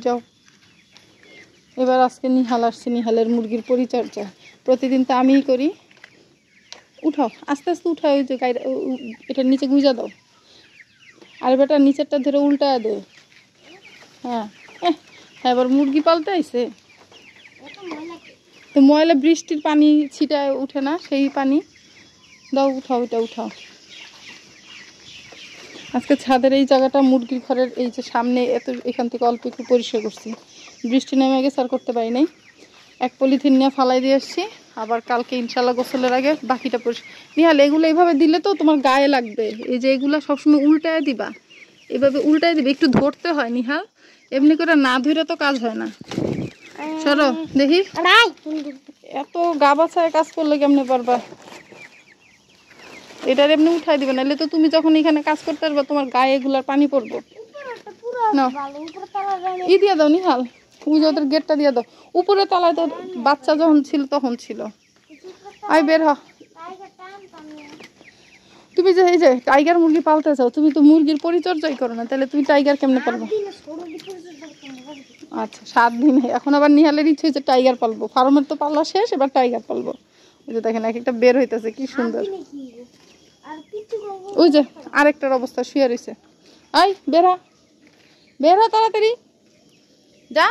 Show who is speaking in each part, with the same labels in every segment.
Speaker 1: যাও। এবার আজকে নিহাল আসছে, নিহালের মুরগির পরিচর্যা প্রতিদিন তো আমিই করি। উঠাও, আস্তে আস্তে উঠাও, ওই যে গাইড এটার নিচে গুঁজা দাও। আর বেটা নিচেরটা ধরে উল্টায় দে। হ্যাঁ হ্যাঁ, এবার মুরগি পালতে আইছে তো ময়লা বৃষ্টির পানি ছিটায় উঠে না, সেই পানি দাও। উঠাও, এটা উঠাও। আজকে ছাদের এই জায়গাটা মুরগির ঘরের এই যে সামনে এত, এখান থেকে অল্প একটু পরিষ্কার করছি। বৃষ্টি নেমে গেছে আর করতে পারি নাই। এক পলিথিন নিয়ে ফালাই দিয়ে আসছি। আবার কালকে ইনশাল্লাহ গোসলের আগে বাকিটা পরিষ্কার। নিহাল এগুলো এইভাবে দিলে তো তোমার গায়ে লাগবে। এই যে এগুলো সবসময় উল্টায় দিবা, এভাবে উল্টায় দিবে। একটু ধরতে হয় নিহাল, এমনি করে না ধরে তো কাজ হয় না। সরো দেখি, এত গা বাছায় কাজ করলে কেমনে পারবা? এটার এমনি উঠাই দিবে, নাহলে তো তুমি যখন এখানে কাজ করতে পারবে তোমার গায়ে এগুলার পানি পড়বো। ই দিয়ে দাও নিহাল, তুমি যে ওদের গেটটা দিয়ে দাও। উপরে তলায় তো বাচ্চা যখন ছিল তখন ছিল। আই বের হ। তুমি যে এই যে টাইগার মুরগি পালতে চাও, তুমি তো মুরগির পরিচর্যাই করো না, তাহলে তুমি টাইগার কেমনে পালবো? আচ্ছা 7 দিন। এখন আবার নিহালের ইচ্ছে হচ্ছে টাইগার পালবো। ফার্মের তো পাল্লা শেষ, এবার টাইগার পালবো। ওই যে দেখেন এক একটা বের হইতেছে, কি সুন্দর। ওই যে আরেকটার অবস্থা শুয়ে রয়েছে। আই বেরা, বের হ তাড়াতাড়ি যা।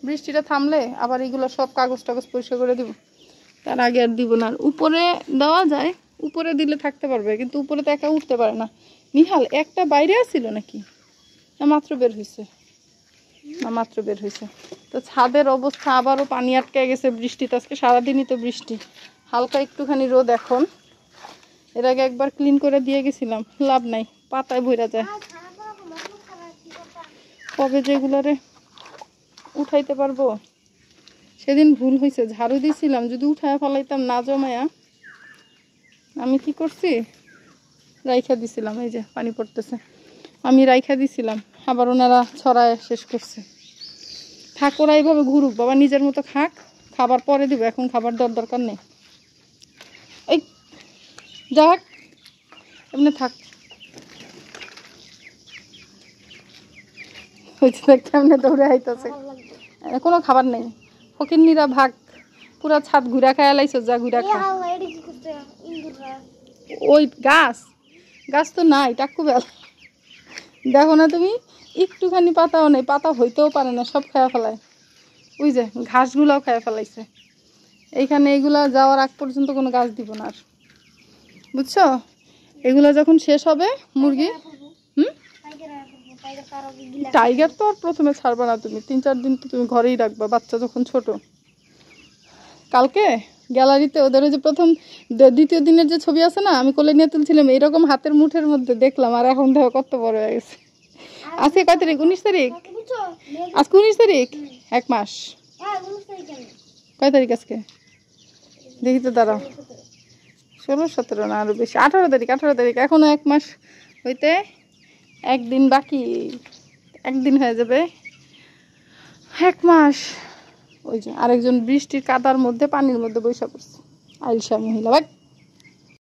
Speaker 1: বৃষ্টিটা থামলে আবার এগুলো সব কাগজ টাগজ পরিষ্কার করে দিব। তার আগে আর দিব না। উপরে দেওয়া যায়, উপরে দিলে থাকতে পারবে, কিন্তু উপরে তো একা উঠতে পারে না। নিহাল একটা বাইরে আসছিল নাকি? না মাত্র বের হয়েছে, না মাত্র বের হয়েছে। তো ছাদের অবস্থা আবারও পানি আটকে গেছে বৃষ্টিতে। আজকে সারাদিনই তো বৃষ্টি, হালকা একটুখানি রোদ এখন। এর আগে একবার ক্লিন করে দিয়ে গেছিলাম, লাভ নাই, পাতায় ভরা যায়। কবে যেগুলারে উঠাইতে পারবো? সেদিন ভুল হয়েছে, ঝাড়ু দিয়েছিলাম, যদি উঠায় ফেলাইতাম না জমায়া। আমি কি করছি, রাইখা দিছিলাম। এই যে পানি পড়তেছে, আমি রাইখা দিছিলাম, আবার ওনারা ছড়ায় শেষ করছে। থাক, ওরা এইভাবে ঘুরুক, বাবা নিজের মতো খাক, খাবার পরে দিব, এখন খাবার দেওয়ার দরকার নেই। এই যাক, এমনি থাক। কেমনে দৌড়ে আইতেছে, কোনো খাবার নেই। ফকিন্নিরা ভাগ, পুরা ছাদ ঘুরা খায় লাইছ, যা ঘুরা খা। ওই গাছ, গাছ তো নাই, টাক্কু বেল। দেখো না তুমি, একটুখানি পাতাও নেই, পাতা হইতেও পারে না, সব খায়া ফেলায়। ওই যে ঘাসগুলাও খায়া ফেলাইছে। এইখানে এইগুলা যাওয়ার আগ পর্যন্ত কোনো গাছ দিব না আর, বুঝছো? এগুলা যখন শেষ হবে মুরগি, টাইগার তো আর প্রথমে ছাড়বা না তুমি, 3-4 দিন তো তুমি ঘরেই রাখবা, বাচ্চা যখন ছোট। কালকে গ্যালারিতে ওদের যে প্রথম দ্বিতীয় দিনের যে ছবি আছে না, আমি কোলে নিয়ে তুলছিলাম, এরকম হাতের মুঠের মধ্যে দেখলাম। আর এখন দেখো কত বড় হয়ে গেছে। আজকে কয় তারিখ? 19 তারিখ। আজকে 19 তারিখ, 1 মাস। কয় তারিখ আজকে দেখি তো, দাঁড়াও। 16-17 না আরো বেশি, 18 তারিখ। 18 তারিখ, এখনো 1 মাস হইতে 1 দিন বাকি। 1 দিন হয়ে যাবে 1 মাস। ওই যে আরেকজন বৃষ্টির কাদার মধ্যে, পানির মধ্যে বৈশা পড়ছে, আইলসা মহিলা।